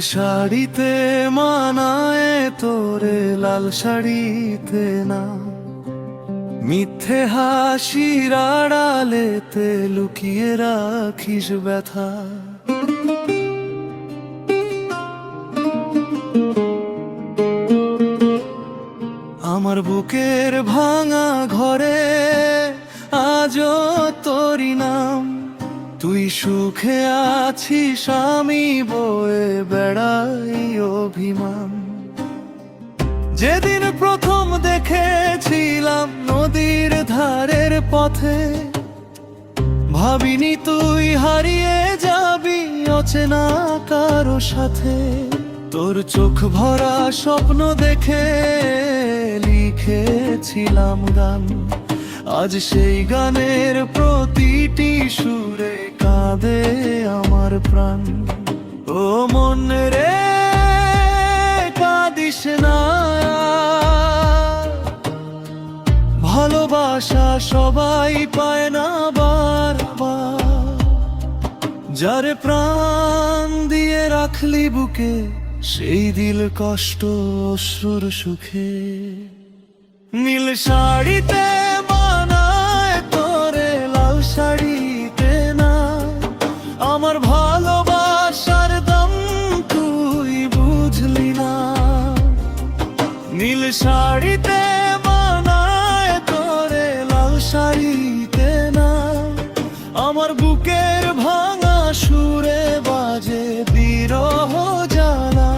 শাড়িতে মানায় তোরে লাল শাড়িতে না, মিথ্যে হাসির আড়ালেতে লুকিয়ে রাখিস ব্যথা। আমার বুকের ভাঙা ঘরে আজও তোরি নাম, তুই সুখে আছিস আমি বয়ে বেড়াই অভিমান। যেদিন প্রথম দেখেছিলাম নদীর ধারের পথে, ভাবিনি তুই হারিয়ে যাবি অচেনা কারো সাথে। তোর চোখ ভরা স্বপ্ন দেখে লিখেছিলাম গান, আজ সেই গানের প্রতিটি সুরে কাঁদে আমার প্রাণ। ও মন রে কাঁদিস না, ভালোবাসা সবাই পায় না বারবার। যারে প্রাণ দিয়ে রাখলি বুকে, সেই দিল কষ্ট অশ্রুর সুখে। নীল শাড়িতে মানায় তোরে লাল শাড়িতে না, আমার ভালোবাসার দাম তুই বুঝলি না। নীল শাড়িতে মানায় তোরে লাল শাড়িতে না, আমার বুকের ভাঙা সুরে বাজে বিরহ জ্বালা।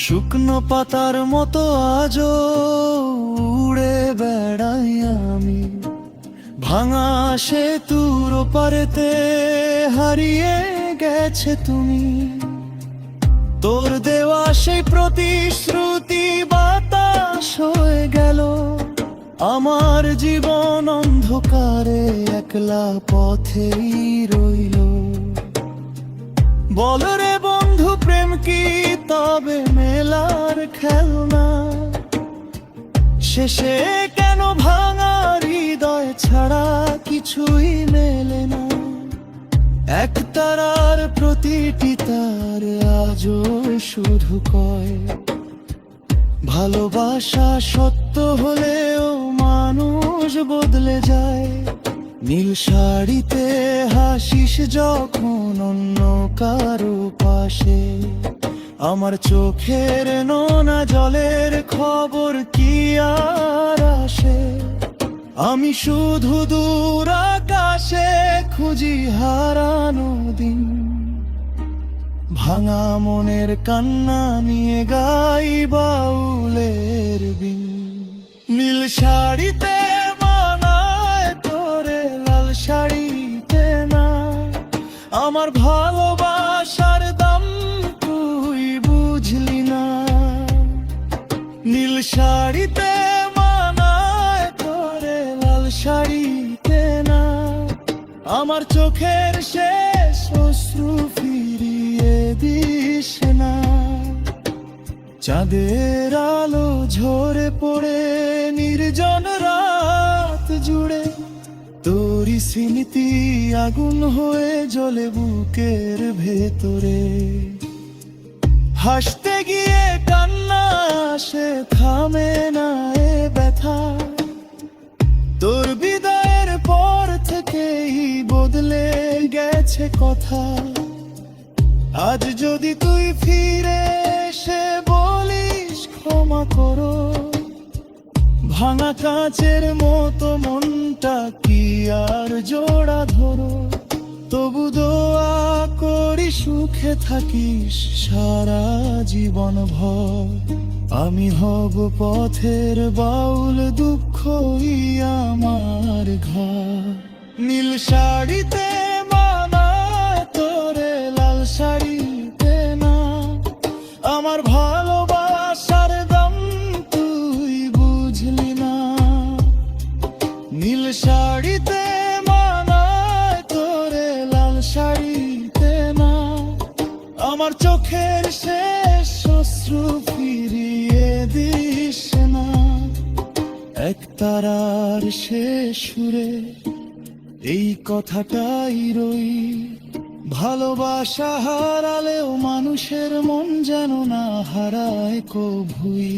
শুকনো পাতার মতো আজও উড়ে বেড়াই আমি, ভাঙা সেতুর পারেতে হারিয়ে গেছে তুমি। তোর দেওয়া সেই প্রতিশ্রুতি বাতাস হয়ে গেল, আমার জীবন অন্ধকারে একলা পথেই রইল। বল রে বন্ধু, প্রেম কি তবে মেলার খেলনা? শেষে কেন ভাঙা হৃদয় ছাড়া কিছুই মেলে না? এক তারার প্রতিটি তার আজও শুধু কয়, ভালোবাসা সত্য হলেও মানুষ বদলে যায়। নীল শাড়িতে হাসিস যখন অন্য কারো পাশে, আমার চোখের নোনা জলের খবর কি আর আসে? আমি শুধু দূর আকাশে খুঁজি হারানো দিন, ভাঙা মনের কান্না নিয়ে গাই বাউলের বিন। নীল শাড়িতে মানায় তোরে লাল শাড়িতে না, আমার ভালোবাসার দাম তুই বুঝলি না। নীল শাড়িতে মানায় তোরে লাল শাড়িতে না, আমার চোখের শেষ অশ্রু ফিরিয়ে দিস না। চাঁদের আলো ঝরে পড়ে নির্জন রাত জুড়ে, তোরই স্মৃতি আগুন হয়ে জ্বলে বুকের ভেতরে। হাসতে গিয়ে কান্না আসে, থামে না এ ব্যথা। তোর বিদায়ের পর থেকেই বদলে গেছে কথা। আজ যদি তুই ফিরে এসে বলিস ক্ষমা করো, ভাঙা কাঁচের মতো মনটা কি আর জোড়া ধরো? তবু দোয়া করি সুখে থাকিস সারা জীবন ভর। আমি হব পথের বাউল, দুঃখই আমার ঘর। নীল শাড়িতে মানায় তোরে লাল শাড়িতে না, আমার ভালোবাসার দাম তুই বুঝলি না। নীল শাড়িতে মানায় তোরে লাল শাড়িতে না, আমার চোখের শেষ অশ্রু ফিরিয়ে দিস না, এক তারার শেষ সুরে এই কথাটাই রই। ভালোবাসা হারালেও মানুষের মন যেন না হারায় কভুই।